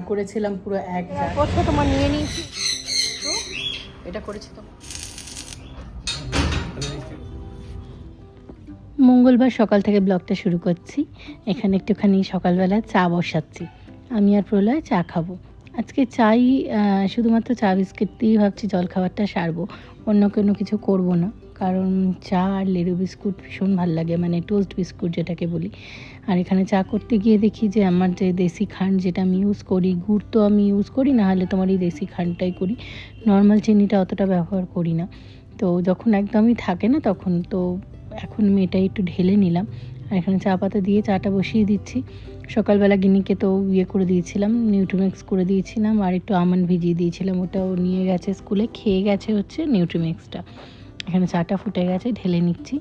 করেছিলাম পুরো এক বছর তোমার নিয়ে নিয়েছি তো এটা করেছি তো। মঙ্গলবার সকাল থেকে ব্লগটা শুরু করছি। এখানে একটুখানি সকালবেলা চা বসাচ্ছি। আমি আর প্রলয় চা খাবো। আজকে চাই শুধুমাত্র চা বিস্কিট দিয়েই ভাবছি জলখাবারটা সারবো, অন্য কোনো কিছু করব না। কারণ চা আর লেরু বিস্কুট ভীষণ ভাল লাগে, মানে টোস্ট বিস্কুট যেটাকে বলি। আর এখানে চা করতে গিয়ে দেখি যে আমার যে দেশি খান্ড যেটা আমি ইউজ করি, গুড় তো আমি ইউজ করি না, হলে তোমার এই দেশি খান্ডটাই করি, নর্মাল চিনিটা অতটা ব্যবহার করি না। তো যখন একদমই থাকে না তখন তো এখন আমি এটাই একটু ঢেলে নিলাম। আর এখানে চা পাতা দিয়ে চাটা বসিয়ে দিচ্ছি। সকালবেলা গিনিকে তো করে দিয়েছিলাম, নিউট্রিমিক্স করে দিয়েছিলাম, আর একটু আমন্ড ভিজিয়ে দিয়েছিলাম, ওটাও নিয়ে গেছে স্কুলে, খেয়ে গেছে হচ্ছে নিউট্রিমিক্সটা। এখানে চাটা ফুটে গেছে, ঢেলে নিচ্ছি।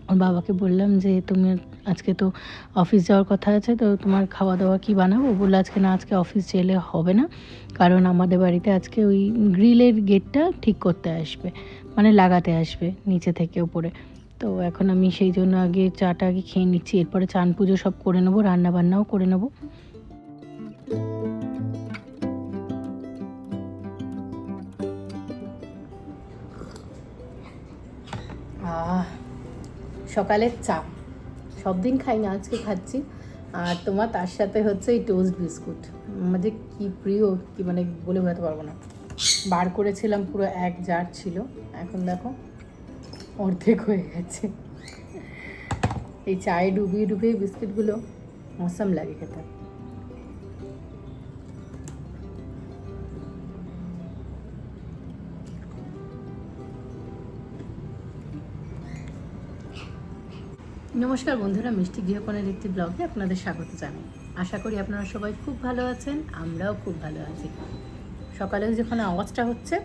ওর বাবাকে বললাম যে তুমি আজকে তো অফিস যাওয়ার কথা আছে, তো তোমার খাওয়া দাওয়া কী বানাবো? বললো আজকে না, আজকে অফিস গেলে হবে না, কারণ আমাদের বাড়িতে আজকে ওই গ্রিলের গেটটা ঠিক করতে আসবে, মানে লাগাতে আসবে নিচে থেকে উপরে। তো এখন আমি সেই জন্য আগে চাটা আগে খেয়ে নিচ্ছি, এরপরে চান পুজো সব করে নেবো, রান্নাবান্নাও করে নেবো। সকালের চা সব দিন খাই না, আজকে খাচ্ছি। আর তোমার তার সাথে হচ্ছে এই টোস্ট বিস্কুট, আমাদের কি প্রিয়, কি মানে বলে বোঝাতে পারবো না। বার করেছিলাম পুরো এক জার ছিল, এখন দেখো অর্ধেক হয়ে গেছে। এই চায়ে ডুবিয়ে ডুবিয়ে বিস্কিটগুলো মৌসুম লাগে খেতে। নমস্কার বন্ধুরা, মিষ্টি গৃহকোণের একটি ব্লগে আপনাদের স্বাগত জানাই। আশা করি আপনারা সবাই খুব ভালো আছেন, আমরাও খুব ভালো আছি। সকালে যেখানে আওয়াজটা হচ্ছে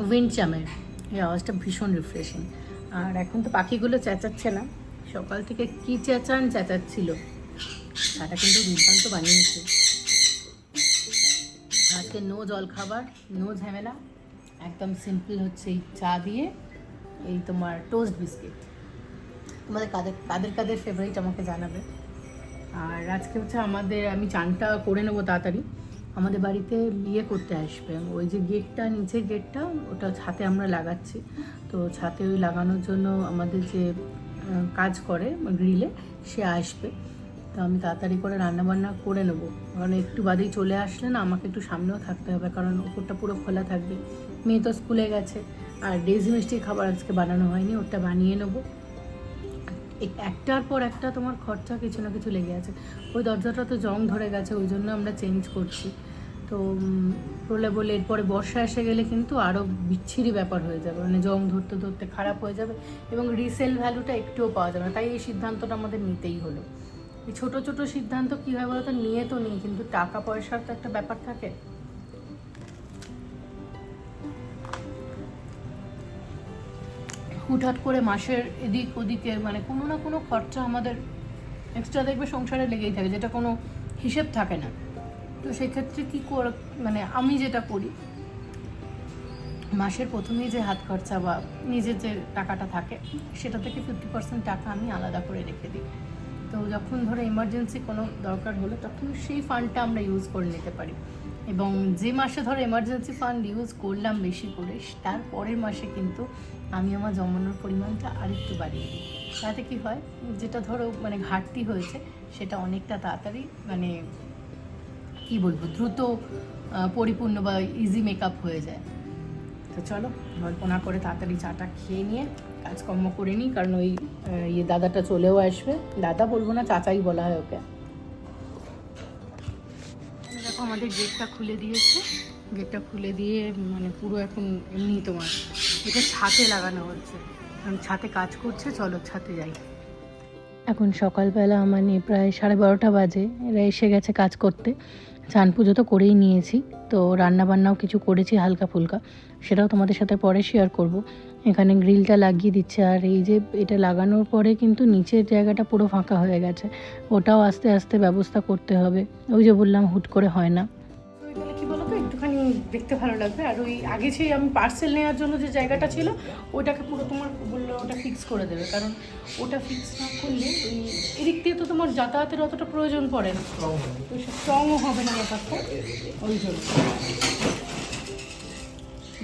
উইন্ড চামের, এই আওয়াজটা ভীষণ রিফ্রেশিং। আর এখন তো পাখিগুলো চেঁচাচ্ছে না, সকাল থেকে কী চেঁচাচ্ছিল। চাটা কিন্তু দুর্দান্ত বানিয়েছে। আজকে নো জল খাবার, নো ঝামেলা, একদম সিম্পল হচ্ছে এই চা দিয়ে এই তোমার টোস্ট বিস্কিট। তোমাদের কাদের কাদের ফেভারিট আমাকে জানাবে। আর আজকে হচ্ছে আমি চানটা করে নেবো তাড়াতাড়ি। আমাদের বাড়িতে বিয়ে করতে আসবে, ওই যে গেটটা, নিচের গেটটা, ওটা ছাদে আমরা লাগাচ্ছি। তো ছাদে ওই লাগানোর জন্য আমাদের যে কাজ করে গ্রিলে, সে আসবে। তো আমি তাড়াতাড়ি করে রান্নাবান্না করে নেবো, কারণ একটু বাদেই চলে আসলে না আমাকে একটু সামনেও থাকতে হবে, কারণ ওপরটা পুরো খোলা থাকবে। মেয়ে তো স্কুলে গেছে, আর ডেজি মিষ্টির খাবার আজকে বানানো হয়নি, ওটা বানিয়ে নেবো। একটার পর একটা তোমার খরচা কিছু না কিছু লেগে আছে। ওই দরজাটা তো জং ধরে গেছে, ওই জন্য আমরা চেঞ্জ করছি। তো বলে এরপরে বর্ষা এসে গেলে কিন্তু আরও বিচ্ছিরি ব্যাপার হয়ে যাবে, মানে জং ধরতে ধরতে খারাপ হয়ে যাবে এবং রিসেল ভ্যালুটা একটুও পাওয়া যাবে না। তাই এই সিদ্ধান্তটা আমাদের নিতেই হলো। এই ছোটো ছোটো সিদ্ধান্ত কী হয় বলো তো, নিয়ে তো নিই, কিন্তু টাকা পয়সার তো একটা ব্যাপার থাকে। হুটহাট করে মাসের এদিক ওদিকে মানে কোনো না কোনো খরচা আমাদের এক্সট্রা দেখবে সংসারে লেগেই থাকে, যেটা কোনো হিসেব থাকে না। তো সেক্ষেত্রে কী মানে আমি যেটা করি, মাসের প্রথমেই যে হাত খরচা বা নিজের যে টাকাটা থাকে, সেটা থেকে 50% টাকা আমি আলাদা করে রেখে দিই। তো যখন ধরো এমার্জেন্সি কোনো দরকার হলো, তখন সেই ফান্ডটা আমরা ইউজ করে নিতে পারি। এবং যে মাসে ধরো এমার্জেন্সি ফান্ড ইউজ করলাম বেশি করে, তার পরের মাসে কিন্তু আমি আমার জমানোর পরিমাণটা আরেকটু বাড়িয়ে দিই। তাতে কী হয়, যেটা ধরো মানে ঘাটতি হয়েছে, সেটা অনেকটা তাড়াতাড়ি মানে কী বলবো, দ্রুত পরিপূর্ণ বা ইজি মেকআপ হয়ে যায়। তো চলো গল্প না করে তাড়াতাড়ি চাটা খেয়ে নিয়ে কাজকর্ম করে নিই, কারণ ওই দাদাটা চলেও আসবে। দাদা বলবো না, চাচাই বলা হয় ওকে। দেখো আমাদের গেটটা খুলে দিয়েছে, গেটটা খুলে দিয়ে মানে পুরো এখন এমনি তোমার এটা ছাদে লাগানো হচ্ছে, কারণ ছাদে কাজ করছে। চলো ছাদে যাই। এখন সকালবেলা মানে প্রায় 12:30 বাজে, এরা এসে গেছে কাজ করতে। চান পুজো তো করেই নিয়েছি, তো রান্নাবান্নাও কিছু করেছি হালকা ফুলকা, সেটাও তোমাদের সাথে পরে শেয়ার করব। এখানে গ্রিলটা লাগিয়ে দিচ্ছে, আর এই যে এটা লাগানোর পরে কিন্তু নিচের জায়গাটা পুরো ফাঁকা হয়ে গেছে, ওটাও আস্তে আস্তে ব্যবস্থা করতে হবে। ওই যে বললাম হুট করে হয় না। তো এখানে কী বলো তো, একটুখানি দেখতে ভালো লাগবে। আর ওই আগে সেই আমি পার্সেল নেওয়ার জন্য যে জায়গাটা ছিল ওটাকে পুরো তোমার বললো ওটা ফিক্স করে দেবে, কারণ ওটা ফিক্স না করলে ওই এদিক দিয়ে তো তোমার যাতায়াতের অতটা প্রয়োজন পড়ে না, তো স্ট্রংও হবে না ব্যাপারটা, ওই জন্য।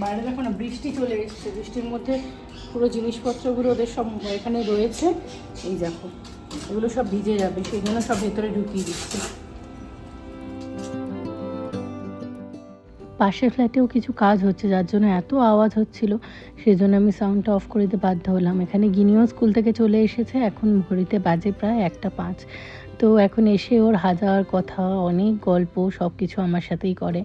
বাইরে দেখো না বৃষ্টি চলে এসছে, বৃষ্টির মধ্যে পুরো জিনিসপত্রগুলো ওদের সব এখানে রয়েছে, এই দেখো এগুলো সব ভিজে যাবে, সেই জন্য সব ভেতরে ঢুকিয়ে দিচ্ছি। পাশের ফ্ল্যাটেও কিছু কাজ হচ্ছে, যার জন্য এত আওয়াজ হচ্ছিল, সেই জন্য আমি সাউন্ডটা অফ করে দিতে বাধ্য হলাম। এখানে গিনিও স্কুল থেকে চলে এসেছে, এখন ঘড়িতে বাজে প্রায় 1:05। তো এখন এসে ওর হাজার কথা, অনেক গল্প, সব কিছু আমার সাথেই করে।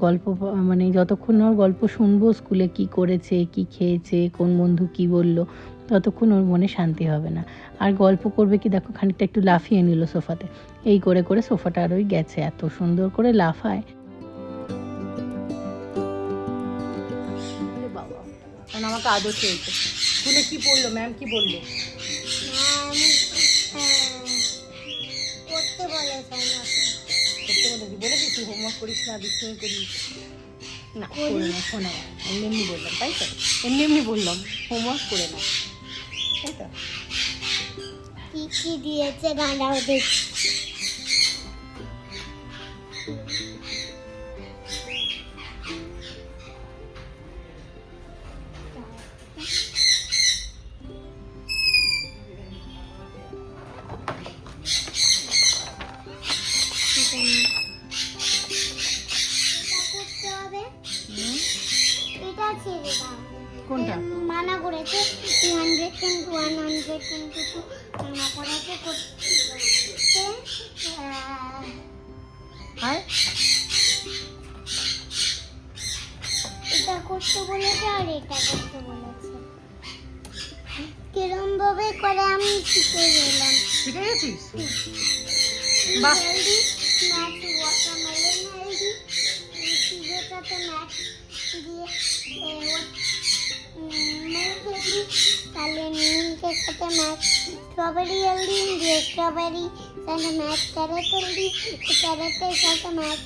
গল্প মানে যতক্ষণ ওর গল্প শুনবো, স্কুলে কি করেছে, কি খেয়েছে, কোন বন্ধু কি বলল, ততক্ষণ ওর মনে শান্তি হবে না। আর গল্প করবে কি দেখো, খানিকটা একটু লাফিয়ে নিল সোফাতে, এই করে করে সোফাটা আরোই গেছে, এত সুন্দর করে লাফায়। কারণ আমাকে আদর চেয়েছে। স্কুলে কি পড়লো, ম্যাম কি বললো? করতে বলেছি, বলেছি তুই হোমওয়ার্ক করিস না, দুষ্টুমি করিস না, করে না, শোনা এমনি এমনি বললাম, তাই তো? এমনি এমনি বললাম হোমওয়ার্ক করে না, তাই তো? কি কি দিয়েছে গাঁদাও দেখি। কোনটা মানা করেছে 200 কিন্তু 100 কিন্তু মানা করেছে করতে। আর এটা করতে বলেছে আর এটা করতে বলেছে, কিরম ভাবে করে আমি শিখে গেলাম। শিখে গেছিস? বাহ, হেলদি ম্যাথ, ওয়াটারমেলন হেলদি, চিজের সাথে ম্যাথ দিয়ে মিল্ক হেলদি, তাহলে মিল্কের সাথে ম্যাথ, স্ট্রবেরি হেলদি দিয়ে স্ট্রবেরি সাথে ম্যাথ, ক্যারেট হেলদি ক্যারেটের সাথে ম্যাথ,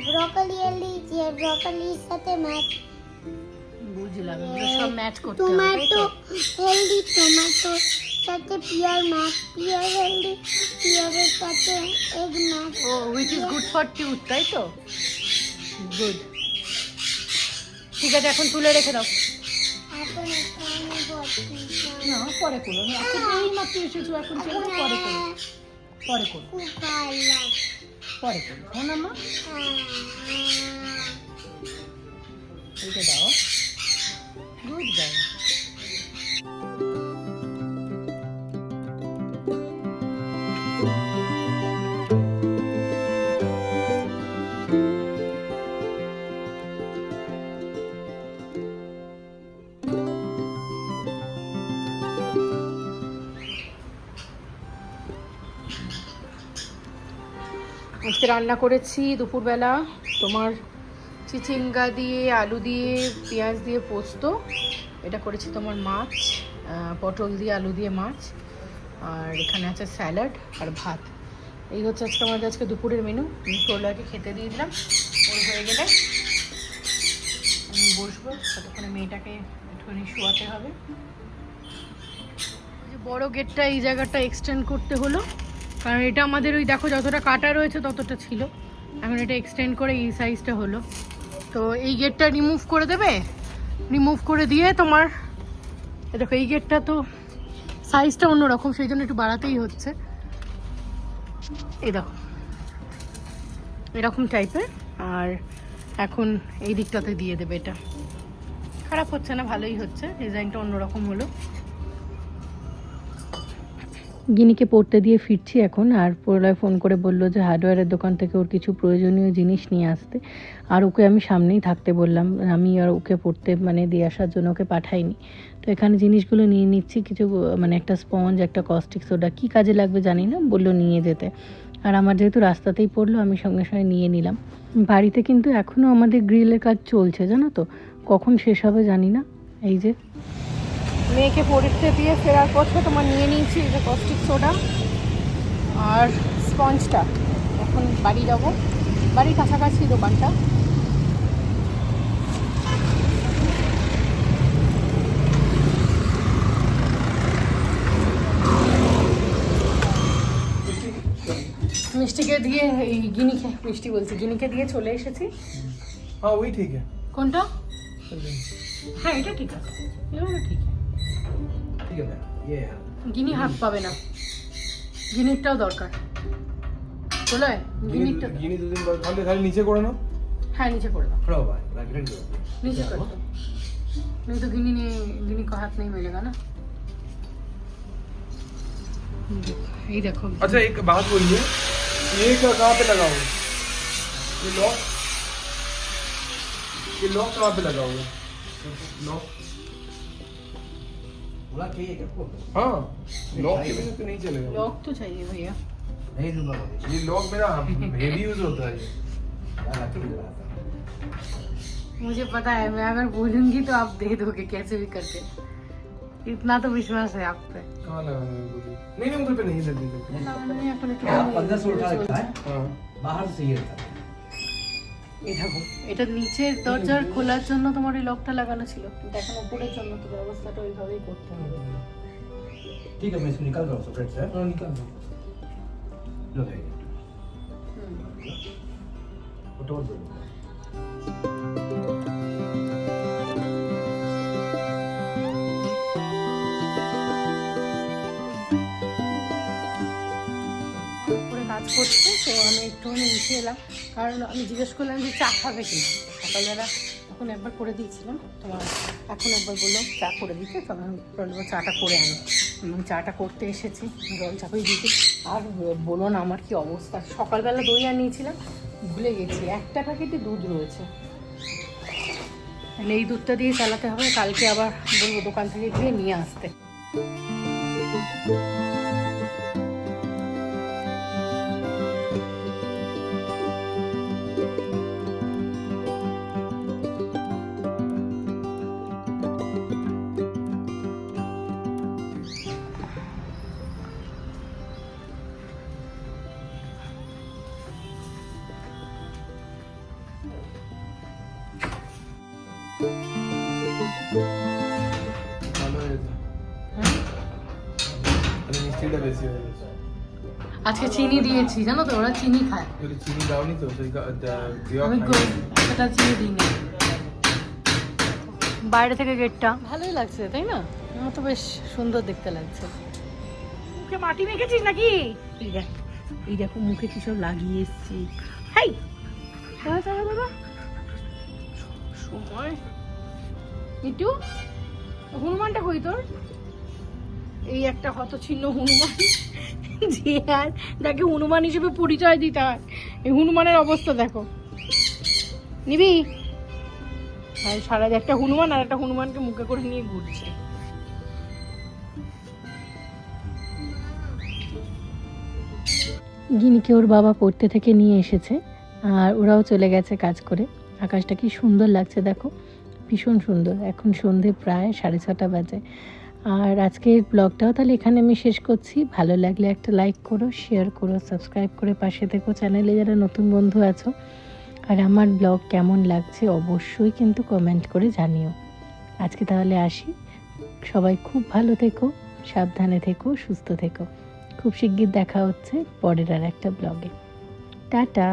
ব্রোকলি হেলদি দিয়ে ব্রোকলির সাথে ম্যাথ, বুঝলাম, এগুলো সব ম্যাচ করতে হবে, তাই টমেটো তো? হেলদি টমেটো সাথে পিয়ার ম্যাথ, পিয়ার হেলদি পিয়ারের সাথে এগ ম্যাথ। ও which is good for tooth, তাই তো? গুড, ঠিক আছে, এখন তুলে রেখে দাও। এখন একটা আমি বলছি না, পরে করো, এখন এই মাত্র এসেছো, এখন চলো পরে করো, পরে করো, খুব ভালো লাগে। পরে করো, হ্যাঁ না মা? এইটা দাও, গুড গার্ল। আজকে রান্না করেছি দুপুরবেলা তোমার চিচিঙ্গা দিয়ে, আলু দিয়ে, পেঁয়াজ দিয়ে পোস্ত। এটা করেছি তোমার মাছ, পটল দিয়ে আলু দিয়ে মাছ, আর এখানে আছে স্যালাড আর ভাত। এই হচ্ছে আজকে আমাদের আজকে দুপুরের মেনু। আমি টোলাকে খেতে দিয়ে দিলাম, ওর হয়ে গেলে আমি বসবো, ততক্ষণে মেয়েটাকে একটুখানি শোয়াতে হবে। যে বড় গেটটা এই জায়গাটা এক্সটেন্ড করতে হলো, কারণ এটা আমাদের ওই দেখো যতটা কাটা রয়েছে ততটা ছিল, এখন এটা এক্সটেন্ড করে এই সাইজটা হলো। তো এই গেটটা রিমুভ করে দেবে, রিমুভ করে দিয়ে তোমার দেখো এই গেটটা তো সাইজটা অন্যরকম, সেই জন্য একটু বাড়াতেই হচ্ছে। এই দেখো এরকম টাইপের, আর এখন এই দিকটাতে দিয়ে দেবে। এটা খারাপ হচ্ছে না, ভালোই হচ্ছে, ডিজাইনটা অন্যরকম হলো। গিনিকে পড়তে দিয়ে ফিরছি এখন, আর প্রলয় ফোন করে বললো যে হার্ডওয়্যারের দোকান থেকে ওর কিছু প্রয়োজনীয় জিনিস নিয়ে আসতে, আর ওকে আমি সামনেই থাকতে বললাম, আমি আর ওকে পড়তে মানে দিয়ে আসার জন্য ওকে পাঠাইনি। তো এখানে জিনিসগুলো নিয়ে নিচ্ছি, কিছু মানে একটা স্পঞ্জ, একটা কস্টিক সোডা, কী কাজে লাগবে জানি না, বললো নিয়ে যেতে। আর আমার যেহেতু রাস্তাতেই পড়লো, আমি সঙ্গে সঙ্গে নিয়ে নিলাম। বাড়িতে কিন্তু এখনও আমাদের গ্রিলের কাজ চলছে, জানো তো, কখন শেষ হবে জানি না। এই যে মেয়েকে পড়তে দিয়ে ফেরার পথে তোমার নিয়ে নিয়েছি এই যে কস্টিক সোডা আর স্পঞ্জটা। এখন বাড়ি যাবো, বাড়ির কাছাকাছি দোকানটা, মিষ্টিকে দিয়ে এই গিনিকে, মিষ্টি বলছি, গিনিকে দিয়ে চলে এসেছি। हाँ वही ठीक है। কোনটা? হ্যাঁ এটা ঠিক আছে, এবারে ঠিক আছে। ठीक है ये है। গিনি হাত পাবে না, গিনিরটাও দরকার। চলে গিনিরটা गिनी 2 दिन बाद खाली नीचे করে নাও। হ্যাঁ নিচে করে দাও, खड़ा हुआ है ग्राइंड करो। नीचे कर दो, नहीं तो गिनी को हाथ नहीं मिलेगा ना। ये देखो। अच्छा एक बात बोलिए, ये कहाँ पे लगा हुआ है? ये लॉक कहाँ पे लगा हुआ है? लॉक बोला चाहिए क्या आपको? हाँ, लॉक के बिना तो नहीं चलेगा। लॉक तो चाहिए भैया। नहीं दूंगा ये लॉक मेरा हेवी यूज होता है ये। यार अच्छी लग रहा था। मुझे पता है, मैं अगर बोलूंगी तो आप दे दोगे कैसे भी करके, इतना तो विश्वास है आप पे। कहाँ लगाना है बोलिए? नहीं उधर पे नहीं जल्दी जल्दी। আমি এখন একটু 1500 उठा रखा है, हाँ बाहर से सही रहता है। এই দেখো, এটা নিচের দরজার খোলার জন্য তোমার এই লকটা লাগানো ছিল, কিন্তু এখন উপরের জন্য তো ব্যবস্থাটা ওইভাবেই করতে হবে। ठीक है मैं इसको निकाल रहा हूँ सेपरेट से। हाँ निकाल दो। लो भाई হুম। फोटो दो। উপরে কাজ করছে, তো আমি একটুখানি নিচে এলাম, কারণ আমি জিজ্ঞেস করলাম যে চা খাবে কিনা। সকালবেলা তখন একবার করে দিয়েছিলাম তোমার, এখন একবার বললো চা করে দিতে, তখন বলবো চাটা করে আনো। এবং চাটা করতে এসেছি, জল চাপিয়ে দিয়েছি। আর বলো না আমার কি অবস্থা, সকালবেলা দই আনিয়েছিলাম, ভুলে গেছি, একটা প্যাকেটে দুধ রয়েছে, তাহলে এই দুধটা দিয়ে চালাতে হবে। কালকে আবার বলবো দোকান থেকে গিয়ে নিয়ে আসতে। ভালো হয়েছে। তাহলে মিষ্টিটা বেশি হয়ে গেছে। আজকে চিনি দিয়েছি, জানো তো ওরা চিনি খায়, যদি চিনি দাওনি তো সেই দেওয়া আমি সেটা চিনি দিই না। বাইরে থেকে গেটটা ভালোই লাগছে তাই না, আমার তো বেশ সুন্দর দেখতে লাগছে। মুখে মাটি মেখেছিস নাকি? এই দেখ, এই দেখো মুখে কি সব লাগিয়ে এসছি। হাই বাবা সময় মিটু, হনুমানটা কই তোর? এই একটা হতচ্ছিন্ন হনুমান, যে আর যাকে হনুমান হিসেবে পরিচয় দিতে হয়, এই হনুমানের অবস্থা দেখো। নিবি? আর সারা একটা হনুমান আর একটা হনুমানকে মুখে করে নিয়ে ঘুরছে। গিনিকে ওর বাবা পড়তে থেকে নিয়ে এসেছে, আর ওরাও চলে গেছে কাজ করে। আকাশটা কি সুন্দর লাগছে দেখো, ভীষণ সুন্দর। এখন সন্ধে প্রায় 6:30 বাজে। আর আজকের ব্লগটাও তাহলে এখানে আমি শেষ করছি। ভালো লাগলে একটা লাইক করো, শেয়ার করো, সাবস্ক্রাইব করে পাশে থেকো। চ্যানেলে যারা নতুন বন্ধু আছো, আর আমার ব্লগ কেমন লাগছে অবশ্যই কিন্তু কমেন্ট করে জানিও। আজকে তাহলে আসি, সবাই খুব ভালো থেকো, সাবধানে থেকো, সুস্থ থেকো। খুব শিগগির দেখা হচ্ছে পরের আর একটা ব্লগে। টাটা।